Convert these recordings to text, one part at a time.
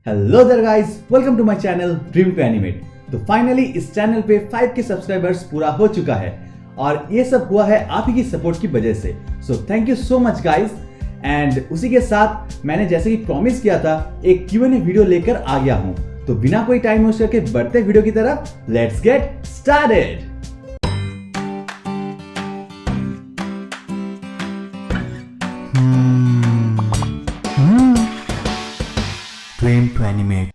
Hello there guys, welcome to my channel dream to animate. तो finally इस channel पे 5 के सब्सक्राइबर्स पूरा हो चुका है और ये सब हुआ है आप ही की सपोर्ट की वजह से। सो thank you so much guys. And उसी के साथ मैंने जैसे कि प्रॉमिस किया था एक Q&A वीडियो लेकर आ गया हूं। तो बिना कोई टाइम वेस्ट करके बढ़ते वीडियो की तरफ, let's get started. Dream to animate.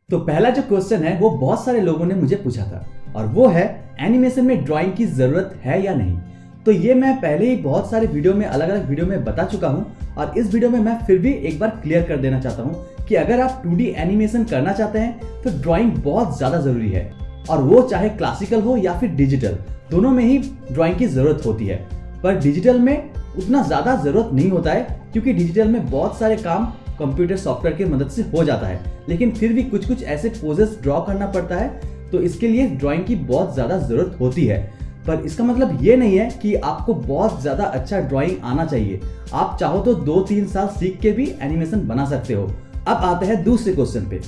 तो पहला जो क्वेश्चन है वो बहुत सारे लोगों ने मुझे पूछा था और वो है एनिमेशन में ड्राइंग की जरूरत है या नहीं। तो ये मैं पहले ही बहुत सारे वीडियो में अलग अलग वीडियो में बता चुका हूँ और इस वीडियो में मैं फिर भी एक बार क्लियर कर देना चाहता हूँ कि अगर आप 2D एनिमेशन करना चाहते हैं तो ड्राइंग बहुत ज्यादा जरूरी है, और वो चाहे क्लासिकल हो या फिर डिजिटल, दोनों में ही ड्राइंग की जरूरत होती है। पर डिजिटल में उतना ज्यादा जरूरत नहीं होता है क्योंकि डिजिटल में बहुत सारे काम कंप्यूटर सॉफ्टवेयर की मदद से हो जाता है, लेकिन फिर भी कुछ कुछ ऐसे पोजेस ड्रॉ करना पड़ता है, तो इसके लिए ड्राइंग की बहुत ज्यादा जरूरत होती है। पर इसका मतलब ये नहीं है कि आपको बहुत ज्यादा अच्छा ड्राइंग आना चाहिए। आप चाहो तो 2-3 साल सीख के भी एनिमेशन बना सकते हो। अब आते हैं दूसरे क्वेश्चन पे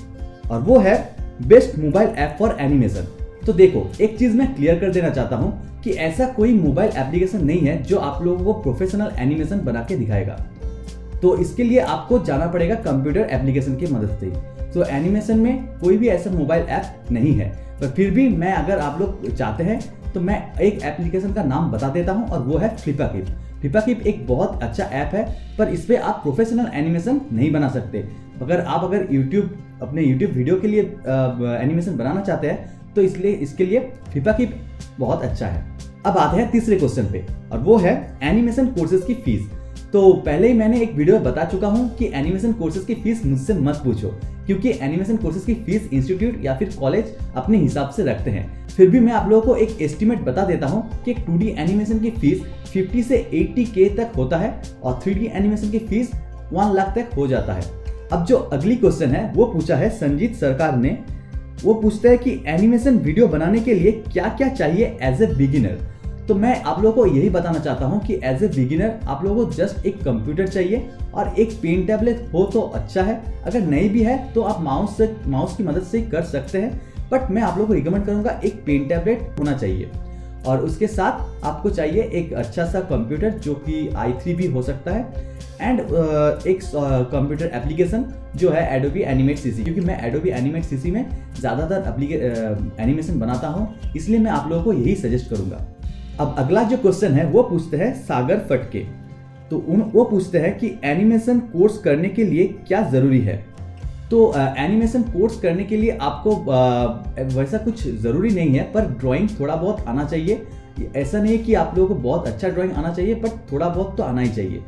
और वो है best mobile app for animation. तो देखो, एक चीज मैं क्लियर कर देना चाहता हूँ कि ऐसा कोई मोबाइल एप्लीकेशन नहीं है जो आप लोगों को प्रोफेशनल एनिमेशन बना के दिखाएगा। तो इसके लिए आपको जाना पड़ेगा कंप्यूटर एप्लीकेशन की मदद से। तो एनिमेशन में कोई भी ऐसा मोबाइल ऐप नहीं है, पर फिर भी मैं, अगर आप लोग चाहते हैं तो मैं एक एप्लीकेशन का नाम बता देता हूं और वो है फ्लिपाकिप। फ्लिपाकिप एक बहुत अच्छा ऐप है, पर इस पे आप प्रोफेशनल एनिमेशन नहीं बना सकते। अगर अपने यूट्यूब वीडियो के लिए एनिमेशन बनाना चाहते हैं तो इसलिए इसके लिए फ्लिपाकिप बहुत अच्छा है। अब आते हैं तीसरे क्वेश्चन पे और वो है एनिमेशन कोर्सेज की फीस। तो पहले ही मैंने एक वीडियो में बता चुका हूं कि एनिमेशन कोर्सेज की फीस मुझसे मत पूछो, क्योंकि एनिमेशन कोर्सेज की फीस इंस्टीट्यूट या फिर कॉलेज अपने हिसाब से रखते हैं। फिर भी मैं आप लोगों को एक एस्टिमेट बता देता हूं कि एक 2D एनिमेशन की फीस 50 से 80K तक होता है और 3D एनिमेशन की फीस 1 लाख तक हो जाता है। अब जो अगली क्वेश्चन है वो पूछा है संजीत सरकार ने। वो पूछता है कि एनिमेशन वीडियो बनाने के लिए क्या क्या चाहिए एज ए बिगिनर। तो मैं आप लोगों को यही बताना चाहता हूं कि एज ए बिगिनर आप लोगों को जस्ट एक कंप्यूटर चाहिए और एक पेन टैबलेट हो तो अच्छा है। अगर नहीं भी है तो आप माउस की मदद से कर सकते हैं, बट मैं आप लोगों को रिकमेंड करूंगा एक पेन टैबलेट होना चाहिए। और उसके साथ आपको चाहिए एक अच्छा सा कंप्यूटर जो कि i3 भी हो सकता है, एंड एक कंप्यूटर एप्लीकेशन जो है एडोबी एनिमेट सीसी, क्योंकि मैं एडोबी एनिमेट सीसी में ज़्यादातर एनिमेशन बनाता हूँ, इसलिए मैं आप लोगों को यही सजेस्ट करूंगा। अब अगला जो क्वेश्चन है वो पूछते हैं सागर फटके। तो वो पूछते हैं कि एनिमेशन कोर्स करने के लिए क्या ज़रूरी है। तो एनिमेशन कोर्स करने के लिए आपको वैसा कुछ ज़रूरी नहीं है, पर ड्राइंग थोड़ा बहुत आना चाहिए। ऐसा नहीं है कि आप लोगों को बहुत अच्छा ड्राइंग आना चाहिए, बट थोड़ा बहुत तो आना ही चाहिए।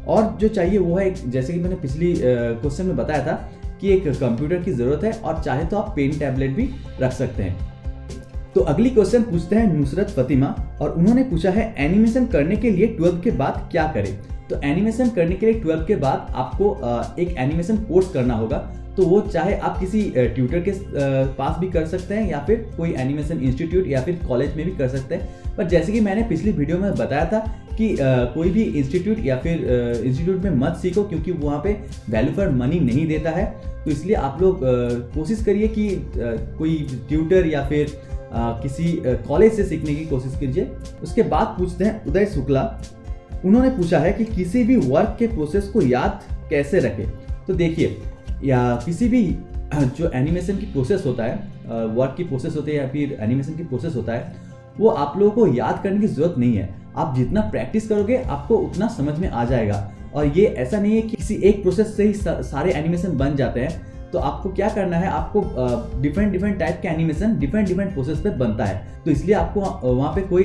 और जो चाहिए वो है, जैसे कि मैंने पिछली क्वेश्चन में बताया था कि एक कंप्यूटर की ज़रूरत है, और चाहे तो आप पेन टैबलेट भी रख सकते हैं। तो अगली क्वेश्चन पूछते हैं नुसरत फतिमा और उन्होंने पूछा है एनिमेशन करने के लिए 12 के बाद क्या करें। तो एनिमेशन करने के लिए 12 के बाद आपको एक एनिमेशन कोर्स करना होगा। तो वो चाहे आप किसी ट्यूटर के पास भी कर सकते हैं या फिर कोई एनिमेशन इंस्टीट्यूट या फिर कॉलेज में भी कर सकते हैं। पर जैसे कि मैंने पिछली वीडियो में बताया था कि कोई भी इंस्टीट्यूट या फिर इंस्टीट्यूट में मत सीखो, क्योंकि वहाँ पे वैल्यू फॉर मनी नहीं देता है। तो इसलिए आप लोग कोशिश करिए कि कोई ट्यूटर या फिर किसी कॉलेज से सीखने की कोशिश कीजिए। उसके बाद पूछते हैं उदय शुक्ला। उन्होंने पूछा है कि किसी भी वर्क के प्रोसेस को याद कैसे रखें। तो देखिए, या किसी भी जो एनिमेशन की प्रोसेस होता है, वर्क की प्रोसेस होती है या फिर एनिमेशन की प्रोसेस होता है, वो आप लोगों को याद करने की जरूरत नहीं है। आप जितना प्रैक्टिस करोगे आपको उतना समझ में आ जाएगा। और ये ऐसा नहीं है कि किसी एक प्रोसेस से ही सारे एनिमेशन बन जाते हैं। तो आपको क्या करना है, आपको डिफरेंट टाइप के एनिमेशन डिफरेंट प्रोसेस पे बनता है। तो इसलिए आपको वहाँ पे कोई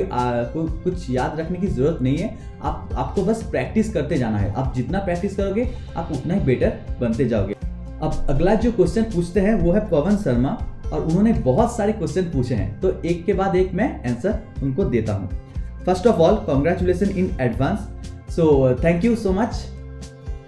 कुछ याद रखने की जरूरत नहीं है। आपको बस प्रैक्टिस करते जाना है। आप जितना प्रैक्टिस करोगे आप उतना ही बेटर बनते जाओगे। अब अगला जो क्वेश्चन पूछते हैं वो है पवन शर्मा और उन्होंने बहुत सारे क्वेश्चन पूछे हैं, तो एक के बाद एक मैं आंसर उनको देता हूँ। First of all, congratulation in advance, so thank you so much.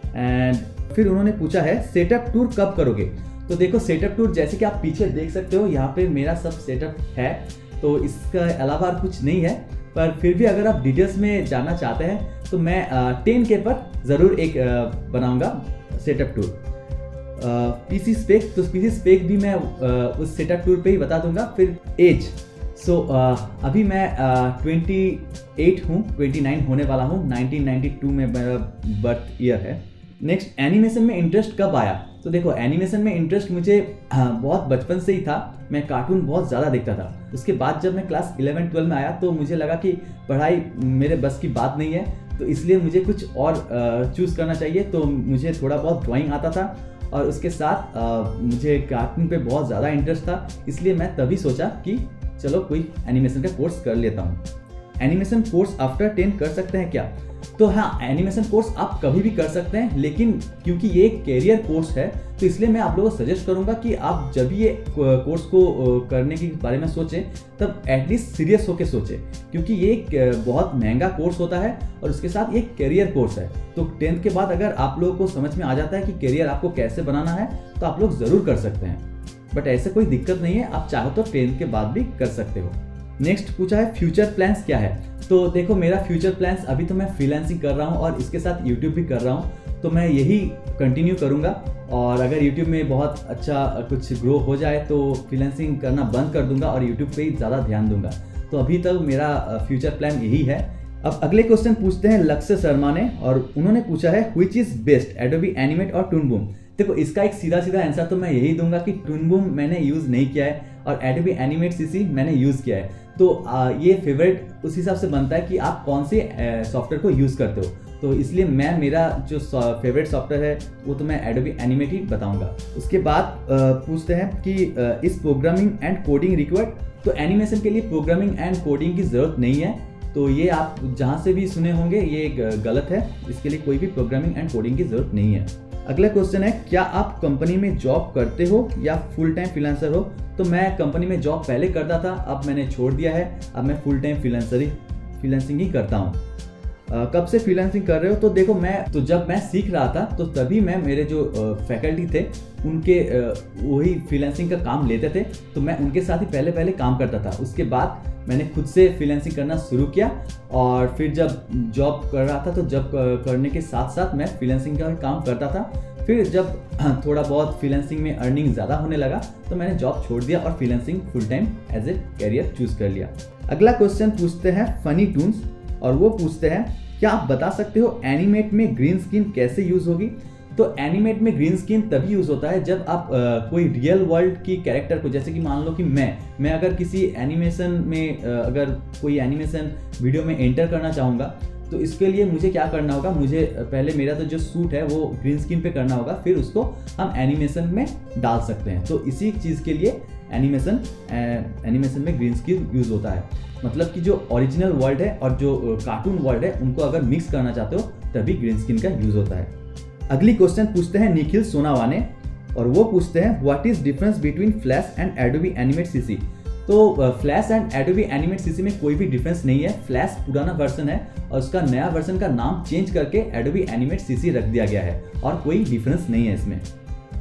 And फिर उन्होंने पूछा है सेटअप टूर कब करोगे। तो देखो, सेटअप टूर जैसे कि आप पीछे देख सकते हो, यहाँ पे मेरा सब सेटअप है, तो इसका अलावा कुछ नहीं है। पर फिर भी अगर आप डिटेल्स में जानना चाहते हैं तो मैं 10K पर ज़रूर एक बनाऊंगा सेटअप टूर। पीसी स्पेक, तो पीसी स्पेक भी मैं उस सेटअप टूर पे ही बता दूंगा। फिर एज, सो अभी मैं 28 हूँ, 29 होने वाला हूँ, 1992 में मेरा बर्थ ईयर है। नेक्स्ट, एनिमेशन में इंटरेस्ट कब आया? तो देखो, एनिमेशन में इंटरेस्ट मुझे बहुत बचपन से ही था। मैं कार्टून बहुत ज़्यादा देखता था। उसके बाद जब मैं क्लास 11-12 में आया तो मुझे लगा कि पढ़ाई मेरे बस की बात नहीं है, तो इसलिए मुझे कुछ और चूज़ करना चाहिए। तो मुझे थोड़ा बहुत ड्राइंग आता था और उसके साथ मुझे कार्टून पे बहुत ज़्यादा इंटरेस्ट था, इसलिए मैं तभी सोचा कि चलो कोई एनिमेशन का कोर्स कर लेता हूँ। एनिमेशन कोर्स आफ्टर 10 कर सकते हैं क्या? तो हाँ, एनिमेशन कोर्स आप कभी भी कर सकते हैं, लेकिन क्योंकि ये एक कैरियर कोर्स है तो इसलिए मैं आप लोगों को सजेस्ट करूंगा कि आप जब भी ये कोर्स को करने के बारे में सोचें तब एटलीस्ट सीरियस होकर सोचें, क्योंकि ये एक बहुत महंगा कोर्स होता है और उसके साथ एक कैरियर कोर्स है। तो 10th के बाद अगर आप लोगों को समझ में आ जाता है कि कैरियर आपको कैसे बनाना है तो आप लोग ज़रूर कर सकते हैं, बट ऐसे कोई दिक्कत नहीं है, आप चाहो तो 10th के बाद भी कर सकते हो। नेक्स्ट पूछा है फ्यूचर प्लान्स क्या है? तो देखो, मेरा फ्यूचर प्लान्स, अभी तो मैं फ्रीलांसिंग कर रहा हूँ और इसके साथ यूट्यूब भी कर रहा हूँ, तो मैं यही कंटिन्यू करूँगा। और अगर यूट्यूब में बहुत अच्छा कुछ ग्रो हो जाए तो फ्रीलांसिंग करना बंद कर दूंगा और यूट्यूब पे ही ज़्यादा ध्यान दूंगा। तो अभी तक मेरा फ्यूचर प्लान यही है। अब अगले क्वेश्चन पूछते हैं लक्ष्य शर्मा ने, और उन्होंने पूछा है which is best, Adobe animate और टून बूम? देखो, इसका एक सीधा सीधा आंसर तो मैं यही दूंगा कि टून बूम मैंने यूज़ नहीं किया है और एडोबी एनिमेट सीसी मैंने यूज़ किया है। तो ये फेवरेट उस हिसाब से बनता है कि आप कौन से सॉफ्टवेयर को यूज़ करते हो। तो इसलिए मेरा जो फेवरेट सॉफ्टवेयर है वो तो मैं एडोबी एनिमेट ही बताऊंगा। उसके बाद पूछते हैं कि इस प्रोग्रामिंग एंड कोडिंग रिक्वायर्ड? तो एनिमेशन के लिए प्रोग्रामिंग एंड कोडिंग की ज़रूरत नहीं है। तो ये आप जहाँ से भी सुने होंगे ये गलत है, इसके लिए कोई भी प्रोग्रामिंग एंड कोडिंग की ज़रूरत नहीं है। अगला क्वेश्चन है क्या आप कंपनी में जॉब करते हो या फुल टाइम फ्रीलांसर हो? तो मैं कंपनी में जॉब पहले करता था, अब मैंने छोड़ दिया है, अब मैं फुल टाइम फ्रीलांसिंग ही करता हूँ। कब से फ्रीलांसिंग कर रहे हो? तो देखो, जब मैं सीख रहा था तो तभी मैं, मेरे जो फैकल्टी थे उनके वही फ्रीलांसिंग का काम लेते थे, तो मैं उनके साथ ही पहले काम करता था। उसके बाद मैंने खुद से फ्रीलांसिंग करना शुरू किया और फिर जब जॉब कर रहा था तो जॉब करने के साथ साथ मैं फ्रीलांसिंग का काम करता था। फिर जब थोड़ा बहुत फ्रीलांसिंग में अर्निंग ज़्यादा होने लगा तो मैंने जॉब छोड़ दिया और freelancing full time as a career choose कर लिया। अगला क्वेश्चन पूछते हैं फनी टून्स, और वो पूछते हैं क्या आप बता सकते हो एनिमेट में ग्रीन स्क्रीन कैसे यूज़ होगी? तो एनिमेट में ग्रीन स्क्रीन तभी यूज़ होता है जब आप कोई रियल वर्ल्ड की कैरेक्टर को, जैसे कि मान लो कि मैं अगर किसी एनिमेशन में अगर कोई एनिमेशन वीडियो में एंटर करना चाहूँगा तो इसके लिए मुझे क्या करना होगा, मुझे पहले मेरा तो जो सूट है वो ग्रीन स्क्रीन पे करना होगा, फिर उसको हम एनिमेशन में डाल सकते हैं। तो इसी चीज़ के लिए एनिमेशन में ग्रीन स्क्रीन यूज़ होता है। मतलब कि जो ओरिजिनल वर्ल्ड है और जो कार्टून वर्ल्ड है उनको अगर मिक्स करना चाहते हो तभी ग्रीन स्क्रीन का यूज़ होता है। अगली क्वेश्चन पूछते हैं निखिल सोनावाने, और वो पूछते हैं what is difference between flash and Adobe Animate CC? तो flash and Adobe Animate CC में कोई भी डिफरेंस नहीं है। फ्लैश पुराना वर्जन है और उसका नया वर्जन का नाम चेंज करके एडोबी एनिमेट सीसी रख दिया गया है और कोई डिफरेंस नहीं है इसमें।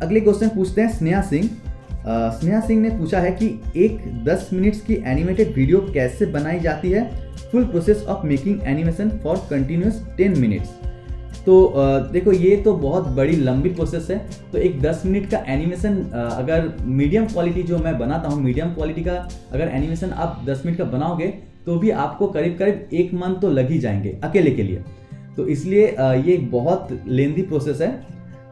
अगले क्वेश्चन पूछते हैं स्नेहा सिंह। स्नेहा सिंह ने पूछा है कि एक 10 मिनट्स की एनिमेटेड वीडियो कैसे बनाई जाती है? Full process of making animation for continuous 10 minutes. तो देखो, ये तो बहुत बड़ी लंबी प्रोसेस है। तो एक 10 मिनट का एनिमेशन अगर मीडियम क्वालिटी जो मैं बनाता हूँ, मीडियम क्वालिटी का अगर एनिमेशन आप 10 मिनट का बनाओगे तो भी आपको करीब 1 मंथ तो लग ही जाएंगे अकेले के लिए। तो इसलिए ये एक बहुत लेंदी प्रोसेस है।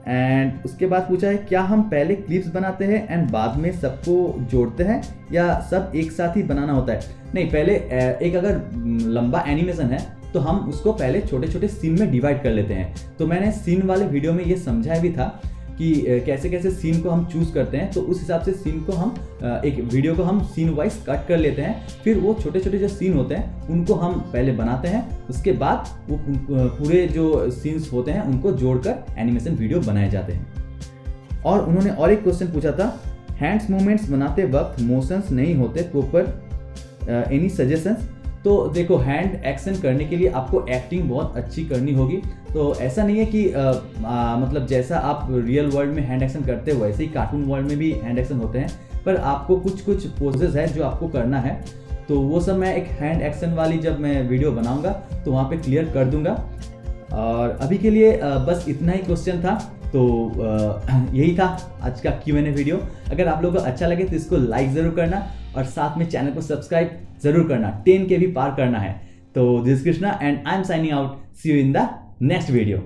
एंड उसके बाद पूछा है क्या हम पहले क्लिप्स बनाते हैं एंड बाद में सबको जोड़ते हैं या सब एक साथ ही बनाना होता है? नहीं, पहले एक अगर लंबा एनिमेशन है तो हम उसको पहले छोटे छोटे सीन में डिवाइड कर लेते हैं। तो मैंने सीन वाले वीडियो में ये समझाया भी था कि कैसे कैसे सीन को हम चूज़ करते हैं। तो उस हिसाब से सीन को हम एक वीडियो को हम सीन वाइज कट कर लेते हैं, फिर वो छोटे छोटे जो सीन होते हैं उनको हम पहले बनाते हैं, उसके बाद वो पूरे जो सीन्स होते हैं उनको जोड़कर एनिमेशन वीडियो बनाए जाते हैं। और उन्होंने और एक क्वेश्चन पूछा था हैंड्स मूवमेंट्स बनाते वक्त मोशंस नहीं होते प्रॉपर, एनी सजेशंस? तो देखो, हैंड एक्शन करने के लिए आपको एक्टिंग बहुत अच्छी करनी होगी। तो ऐसा नहीं है कि मतलब जैसा आप रियल वर्ल्ड में हैंड एक्शन करते हो वैसे ही कार्टून वर्ल्ड में भी हैंड एक्शन होते हैं, पर आपको कुछ पोजेस है जो आपको करना है। तो वो सब मैं एक हैंड एक्शन वाली जब मैं वीडियो बनाऊंगा तो वहाँ पे क्लियर कर दूंगा। और अभी के लिए बस इतना ही क्वेश्चन था। तो यही था आज का Q&A वीडियो। अगर आप लोगों को अच्छा लगे तो इसको लाइक ज़रूर करना और साथ में चैनल को सब्सक्राइब ज़रूर करना। 10K भी पार करना है। तो this Krishna and I am signing out. See you in the next video.